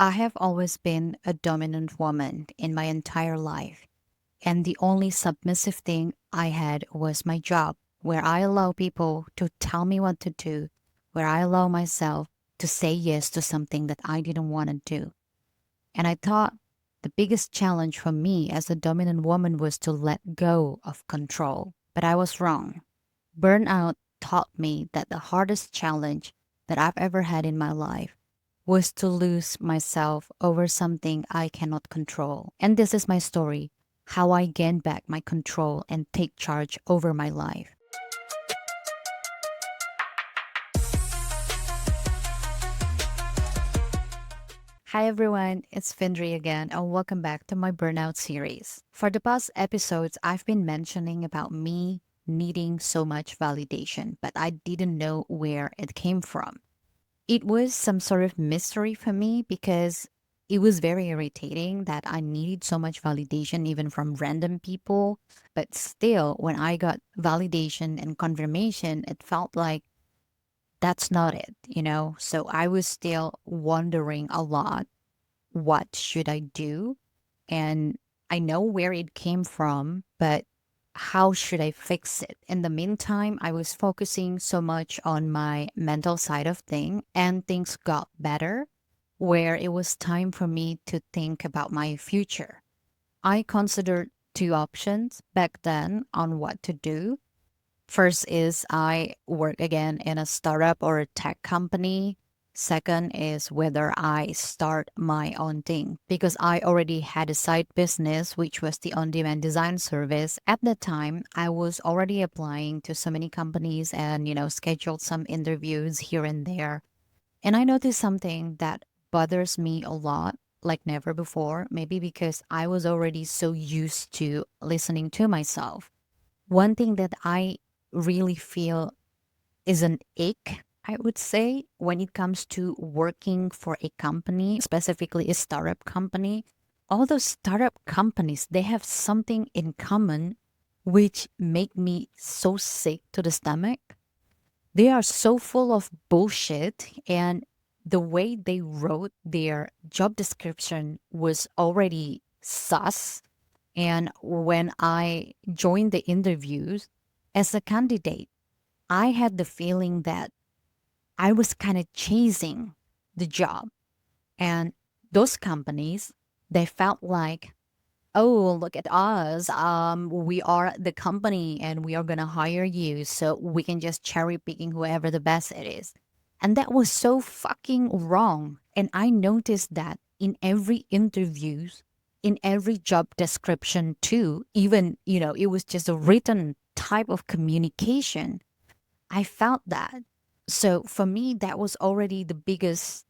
I have always been a dominant woman in my entire life, and the only submissive thing I had was my job, where I allow people to tell me what to do, where I allow myself to say yes to something that I didn't want to do. And I thought the biggest challenge for me as a dominant woman was to let go of control. But I was wrong. Burnout taught me that the hardest challenge that I've ever had in my life was to lose myself over something I cannot control. And this is my story, how I gain back my control and take charge over my life. Hi everyone, it's Findri again, and welcome back to my Burnout series. For the past episodes, I've been mentioning about me needing so much validation, but I didn't know where it came from. It was some sort of mystery for me because it was very irritating that I needed so much validation even from random people. But still, when I got validation and confirmation, it felt like that's not it. So I was still wondering a lot, what should I do? And I know where it came from, but how should I fix it? In the meantime, I was focusing so much on my mental side of things, and things got better where it was time for me to think about my future. I considered two options back then on what to do. First is I work again in a startup or a tech company. Second is whether I start my own thing because I already had a side business, which was the on demand design service. At the time, I was already applying to so many companies and scheduled some interviews here and there. And I noticed something that bothers me a lot, like never before, maybe because I was already so used to listening to myself. One thing that I really feel is an ache, I would say, when it comes to working for a company, specifically a startup company. All those startup companies, they have something in common which make me so sick to the stomach. They are so full of bullshit, and the way they wrote their job description was already sus. And when I joined the interviews as a candidate, I had the feeling that I was kind of chasing the job. And those companies, they felt like, oh, look at us. We are the company and we are going to hire you. So we can just cherry picking whoever the best it is. And that was so fucking wrong. And I noticed that in every interviews, in every job description too, even it was just a written type of communication. I felt that. So for me, that was already the biggest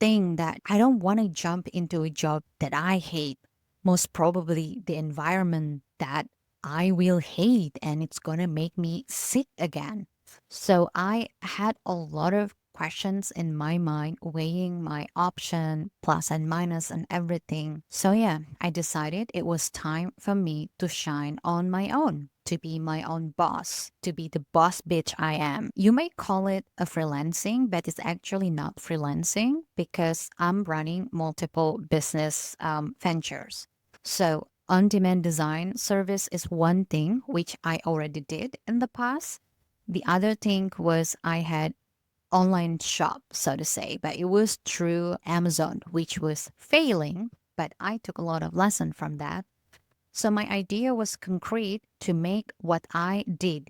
thing, that I don't want to jump into a job that I hate. Most probably the environment that I will hate, and it's going to make me sick again. So I had a lot of questions in my mind, weighing my option, plus and minus and everything. So yeah, I decided it was time for me to shine on my own, to be my own boss, to be the boss bitch I am. You may call it a freelancing, but it's actually not freelancing because I'm running multiple business ventures. So on demand design service is one thing which I already did in the past. The other thing was I had online shop, so to say, but it was through Amazon, which was failing, but I took a lot of lesson from that. So my idea was concrete, to make what I did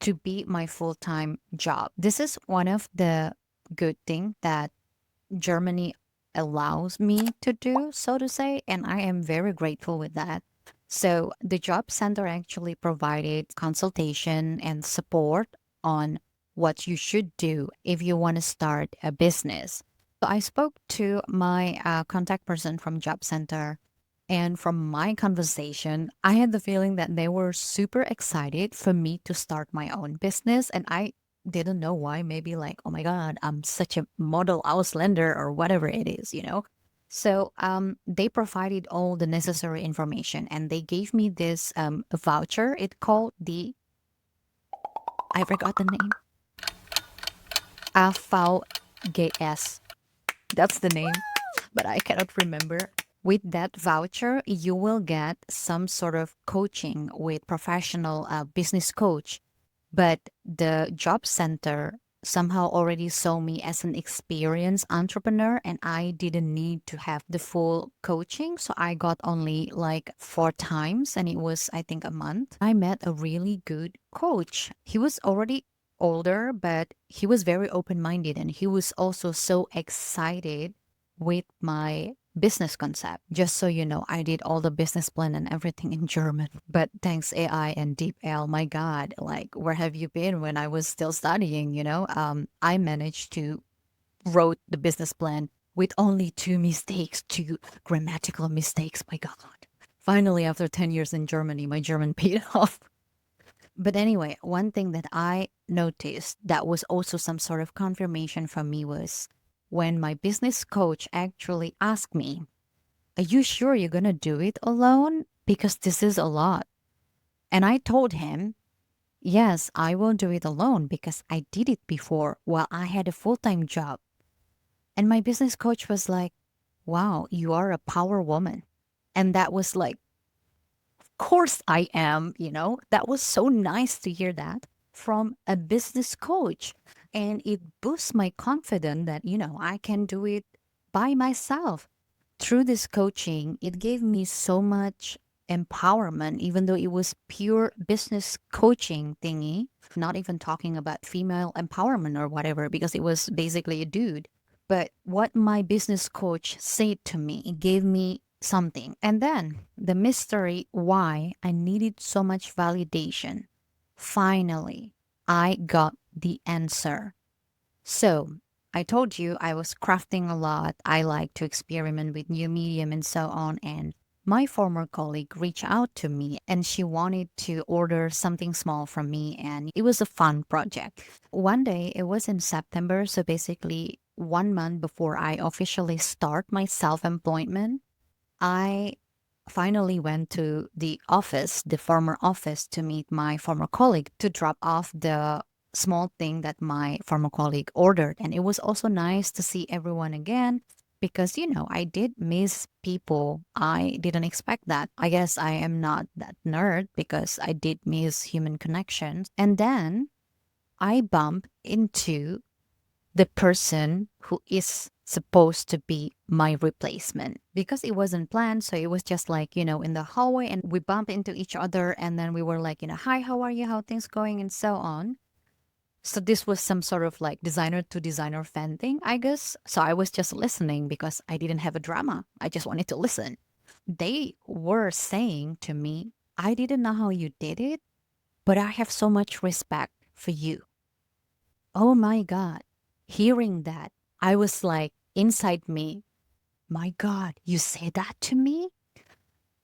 to be my full-time job. This is one of the good thing that Germany allows me to do, so to say, and I am very grateful with that. So the job center actually provided consultation and support on what you should do if you want to start a business. So I spoke to my contact person from job center, and from my conversation, I had the feeling that they were super excited for me to start my own business. And I didn't know why. Maybe like, oh my God, I'm such a model Auslander or whatever it is. So they provided all the necessary information, and they gave me this voucher. It called I forgot the name, AVGS. That's the name. but I cannot remember. With that voucher, you will get some sort of coaching with professional business coach. But the job center somehow already saw me as an experienced entrepreneur and I didn't need to have the full coaching. So I got only like 4 times and it was, I think, a month. I met a really good coach. He was already older, but he was very open minded and he was also so excited with my business concept. Just so you know, I did all the business plan and everything in German. But thanks AI and DeepL, my God, like where have you been when I was still studying, I managed to wrote the business plan with only two mistakes, two grammatical mistakes. My God. Finally, after 10 years in Germany, my German paid off. But anyway, one thing that I noticed that was also some sort of confirmation from me was when my business coach actually asked me, "Are you sure you're going to do it alone? Because this is a lot." And I told him, "Yes, I will do it alone because I did it before while I had a full time job." And my business coach was like, "Wow, you are a power woman." And that was like, course I am, That was so nice to hear that from a business coach. And it boosts my confidence that, I can do it by myself. Through this coaching, it gave me so much empowerment, even though it was pure business coaching thingy, not even talking about female empowerment or whatever, because it was basically a dude. But what my business coach said to me, it gave me something. And then the mystery why I needed so much validation. Finally, I got the answer. So I told you I was crafting a lot. I like to experiment with new medium and so on. And my former colleague reached out to me and she wanted to order something small from me. And it was a fun project. One day, it was in September. So basically, 1 month before I officially start my self employment, I finally went to the office, the former office, to meet my former colleague to drop off the small thing that my former colleague ordered. And it was also nice to see everyone again because, I did miss people. I didn't expect that. I guess I am not that nerd because I did miss human connections. And then I bumped into the person who is supposed to be my replacement because it wasn't planned. So it was just like, in the hallway and we bump into each other and then we were like, hi, how are you? How things going? And so on. So this was some sort of like designer to designer fan thing, I guess. So I was just listening because I didn't have a drama. I just wanted to listen. They were saying to me, "I didn't know how you did it, but I have so much respect for you." Oh my God. Hearing that, I was like inside me, my God, you say that to me?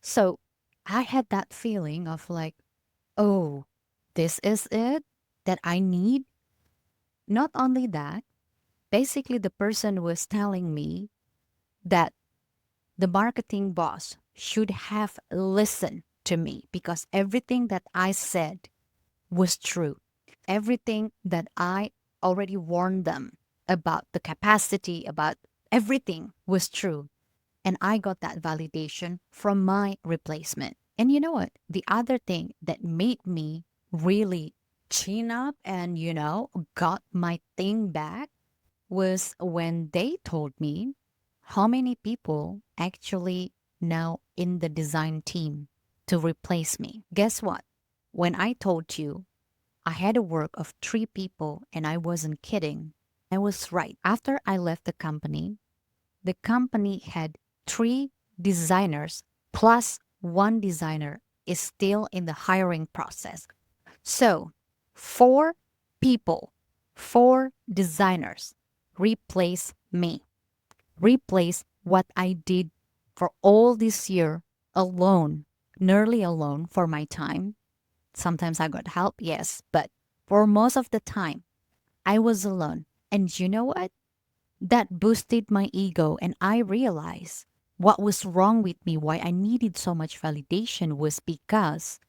So I had that feeling of like, oh, this is it that I need. Not only that, basically, the person was telling me that the marketing boss should have listened to me because everything that I said was true. Everything that I already warned them about the capacity, about everything was true. And I got that validation from my replacement. And you know what? The other thing that made me really chin up and, got my thing back was when they told me how many people actually now in the design team to replace me. Guess what? When I told you I had a work of 3 people and I wasn't kidding, I was right. After I left the company had 3 designers plus one designer is still in the hiring process. So 4 people, 4 designers replace me, replace what I did for all this year alone, nearly alone for my time. Sometimes I got help, yes, but for most of the time, I was alone. And you know what? That boosted my ego, and I realized what was wrong with me, why I needed so much validation was because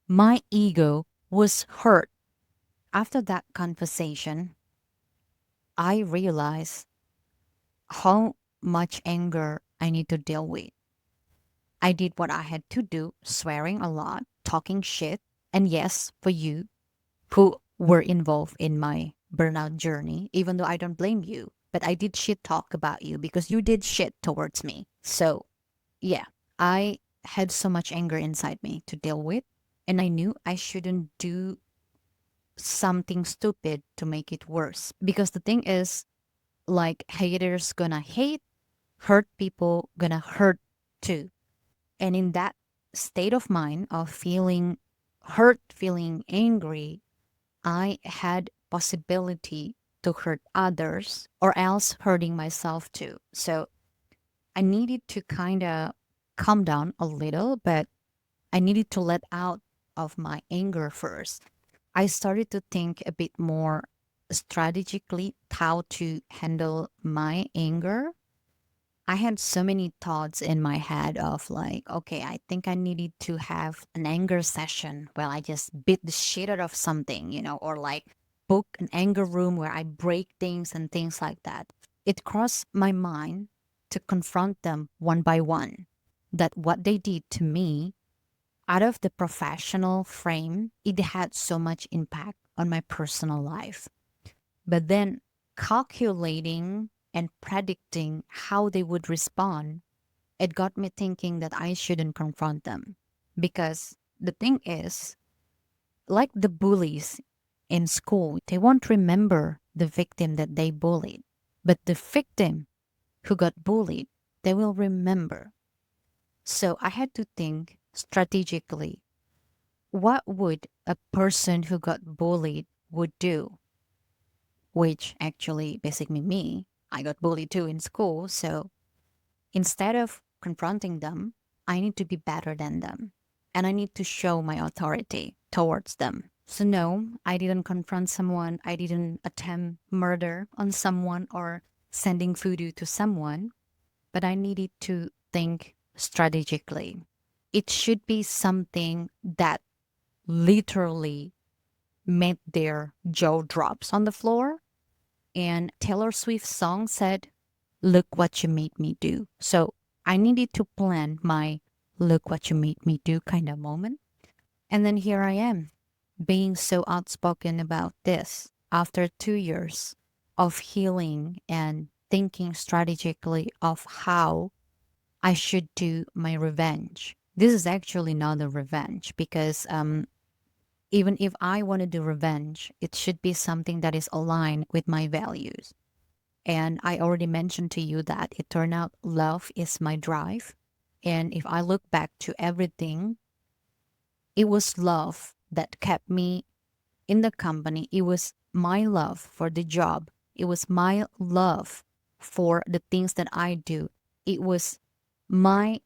my ego was hurt. After that conversation, I realized how much anger I need to deal with. I did what I had to do, swearing a lot, talking shit. And yes, for you who were involved in my burnout journey, even though I don't blame you, but I did shit talk about you because you did shit towards me. So, yeah, I had so much anger inside me to deal with. And I knew I shouldn't do something stupid to make it worse. Because the thing is, like, haters gonna hate, hurt people gonna hurt too. And in that state of mind of feeling hurt, feeling angry, I had possibility to hurt others or else hurting myself too. So I needed to kind of calm down a little, but I needed to let out of my anger first. I started to think a bit more strategically how to handle my anger. I had so many thoughts in my head of like, okay, I think I needed to have an anger session where I just beat the shit out of something, or like book an anger room where I break things and things like that. It crossed my mind to confront them one by one. That what they did to me out of the professional frame, it had so much impact on my personal life. But then calculating and predicting how they would respond, it got me thinking that I shouldn't confront them. Because the thing is, like the bullies in school, they won't remember the victim that they bullied. But the victim who got bullied, they will remember. So I had to think strategically, what would a person who got bullied would do? Which actually basically me. I got bullied too in school. So instead of confronting them, I need to be better than them. And I need to show my authority towards them. So no, I didn't confront someone. I didn't attempt murder on someone or sending voodoo to someone. But I needed to think strategically. It should be something that literally made their jaw drops on the floor. And Taylor Swift's song said, "Look what you made me do." So I needed to plan my "look what you made me do" kind of moment. And then here I am, being so outspoken about this after 2 years of healing and thinking strategically of how I should do my revenge. This is actually not a revenge because even if I want to do revenge, it should be something that is aligned with my values. And I already mentioned to you that it turned out love is my drive. And if I look back to everything, it was love that kept me in the company. It was my love for the job. It was my love for the things that I do. It was my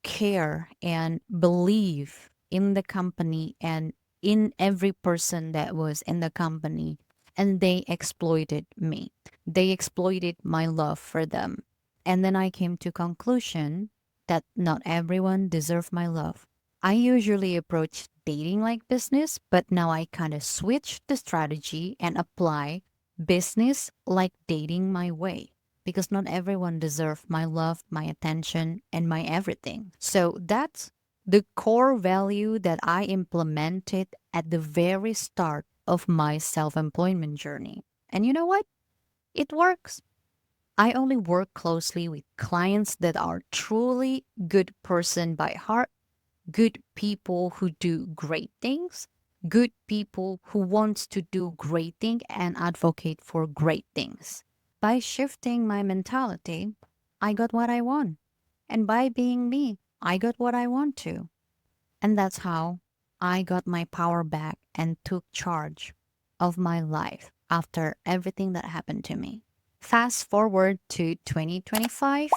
care and belief in the company and in every person that was in the company. And they exploited me. They exploited my love for them. And then I came to conclusion that not everyone deserves my love. I usually approach dating like business, but now I kind of switch the strategy and apply business like dating my way because not everyone deserves my love, my attention, and my everything. So that's the core value that I implemented at the very start of my self employment journey. And you know what? It works. I only work closely with clients that are truly good person by heart, good people who do great things, good people who wants to do great things and advocate for great things. By shifting my mentality, I got what I want. And by being me, I got what I want to. And that's how I got my power back and took charge of my life after everything that happened to me. Fast forward to 2025,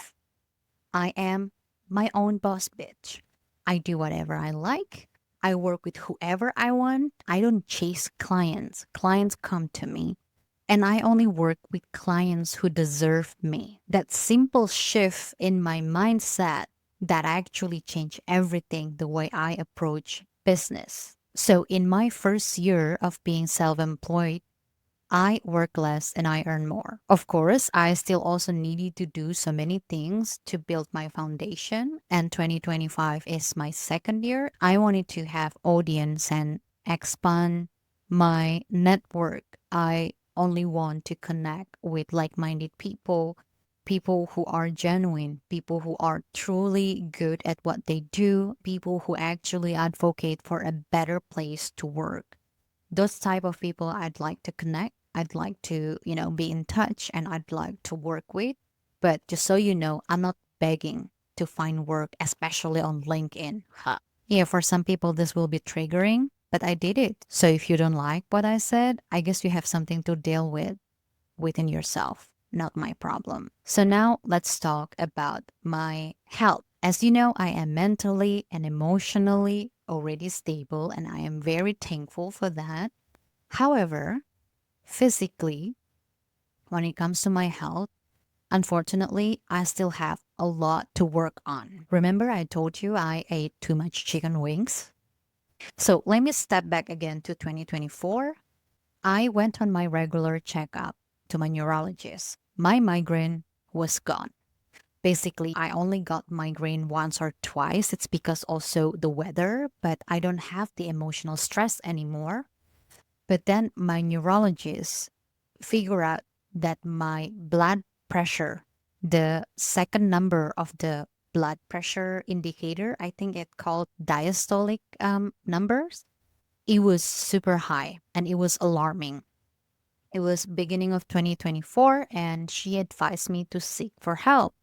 I am my own boss bitch. I do whatever I like. I work with whoever I want. I don't chase clients. Clients come to me. And I only work with clients who deserve me. That simple shift in my mindset that actually changed everything the way I approach business. So in my first year of being self-employed, I work less and I earn more. Of course, I still also needed to do so many things to build my foundation. And 2025 is my second year. I wanted to have audience and expand my network. I only want to connect with like minded people, people who are genuine, people who are truly good at what they do, people who actually advocate for a better place to work. Those type of people I'd like to connect. I'd like to, be in touch and I'd like to work with. But just so you know, I'm not begging to find work, especially on LinkedIn. Huh. Yeah, for some people, this will be triggering, but I did it. So if you don't like what I said, I guess you have something to deal with within yourself, not my problem. So now let's talk about my health. As you know, I am mentally and emotionally already stable, and I am very thankful for that. However, physically, when it comes to my health, unfortunately, I still have a lot to work on. Remember, I told you I ate too much chicken wings? So let me step back again to 2024. I went on my regular checkup to my neurologist. My migraine was gone. Basically, I only got migraine once or twice. It's because also the weather, but I don't have the emotional stress anymore. But then my neurologist figure out that my blood pressure, the second number of the blood pressure indicator, I think it called diastolic numbers, it was super high and it was alarming. It was beginning of 2024 and she advised me to seek for help.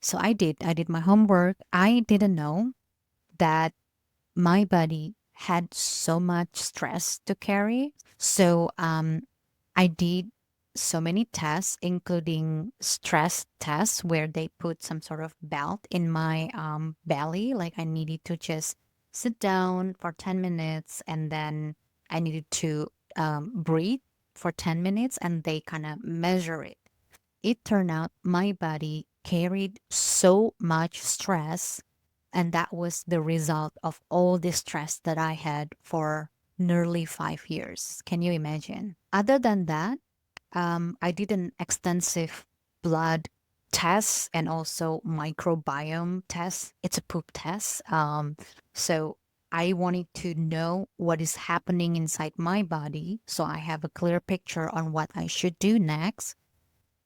So I did. I did my homework. I didn't know that my body had so much stress to carry. So I did so many tests, including stress tests, where they put some sort of belt in my belly. Like I needed to just sit down for 10 minutes and then I needed to breathe for 10 minutes and they kind of measure it. It turned out my body carried so much stress, and that was the result of all the stress that I had for nearly 5 years. Can you imagine? Other than that, I did an extensive blood test and also microbiome test. It's a poop test. So I wanted to know what is happening inside my body so I have a clear picture on what I should do next.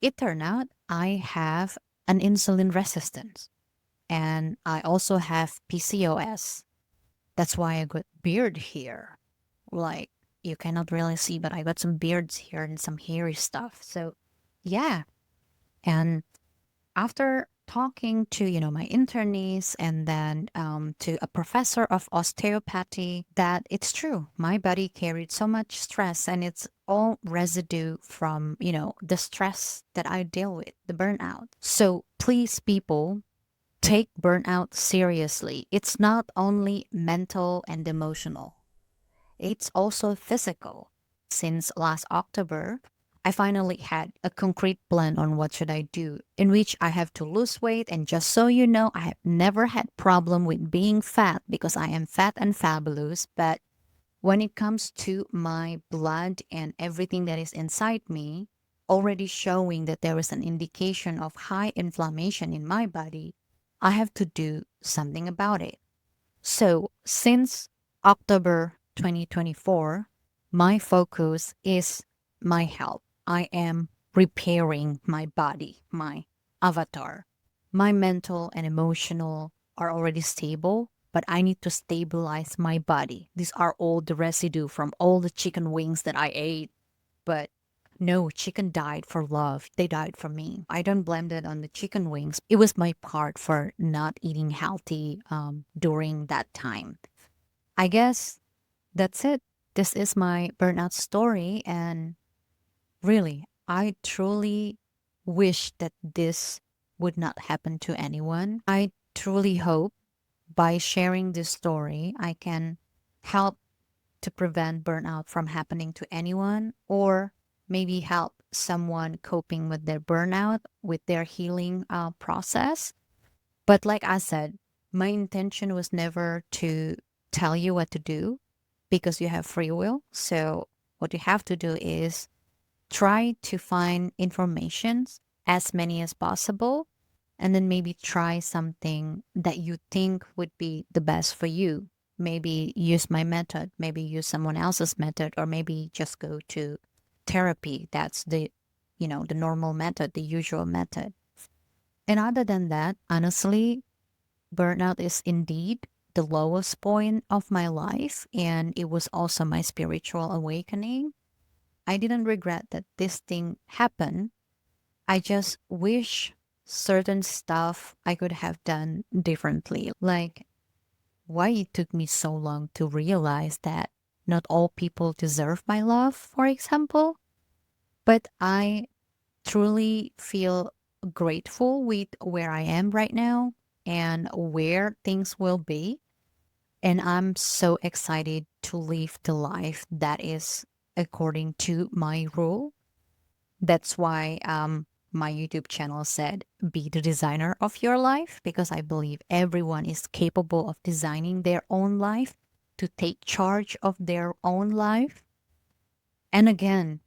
It turned out I have an insulin resistance and I also have PCOS. That's why I got beard here. Like you cannot really see, but I got some beards here and some hairy stuff. So yeah. And after talking to, my internist and then to a professor of osteopathy, that it's true. My body carried so much stress and it's all residue from, the stress that I deal with, the burnout. So please, people, take burnout seriously. It's not only mental and emotional, it's also physical. Since last October, I finally had a concrete plan on what should I do, in which I have to lose weight. And just so you know, I have never had problem with being fat because I am fat and fabulous. But when it comes to my blood and everything that is inside me, already showing that there is an indication of high inflammation in my body, I have to do something about it. So, since October 2024, my focus is my health. I am repairing my body, my avatar. My mental and emotional are already stable, but I need to stabilize my body. These are all the residue from all the chicken wings that I ate. But no, chicken died for love. They died for me. I don't blame that on the chicken wings. It was my part for not eating healthy during that time. I guess that's it. This is my burnout story. And really, I truly wish that this would not happen to anyone. I truly hope by sharing this story, I can help to prevent burnout from happening to anyone or maybe help someone coping with their burnout with their healing process. But like I said, my intention was never to tell you what to do because you have free will. So what you have to do is try to find information, as many as possible, and then maybe try something that you think would be the best for you. Maybe use my method, maybe use someone else's method, or maybe just go to therapy. That's the normal method, the usual method. And other than that, honestly, burnout is indeed the lowest point of my life, and it was also my spiritual awakening. I didn't regret that this thing happened. I just wish certain stuff I could have done differently. Like why it took me so long to realize that not all people deserve my love, for example. But I truly feel grateful with where I am right now and where things will be. And I'm so excited to live the life that is according to my rule. That's why my YouTube channel said, be the designer of your life, because I believe everyone is capable of designing their own life, to take charge of their own life. And again,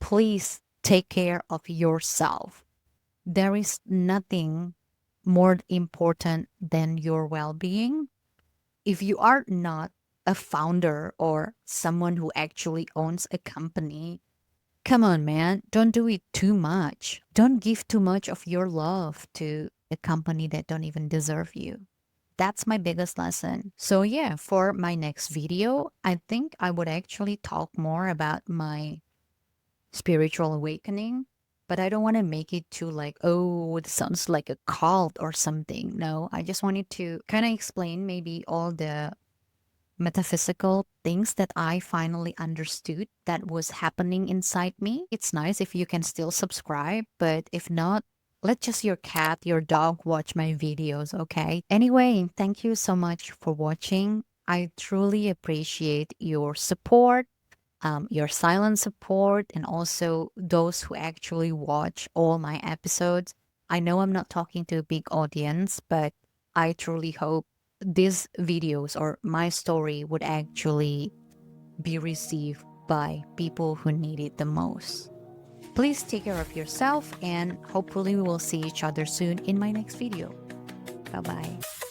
please take care of yourself. There is nothing more important than your well being. If you are not a founder or someone who actually owns a company, come on, man. Don't do it too much. Don't give too much of your love to a company that don't even deserve you. That's my biggest lesson. So yeah, for my next video, I think I would actually talk more about my spiritual awakening, but I don't want to make it too like, oh, it sounds like a cult or something. No, I just wanted to kind of explain maybe all the metaphysical things that I finally understood that was happening inside me. It's nice if you can still subscribe, but if not, let just your cat, your dog watch my videos, okay? Anyway, thank you so much for watching. I truly appreciate your support, your silent support, and also those who actually watch all my episodes. I know I'm not talking to a big audience, but I truly hope these videos or my story would actually be received by people who need it the most. Please take care of yourself, and hopefully we will see each other soon in my next video. Bye bye.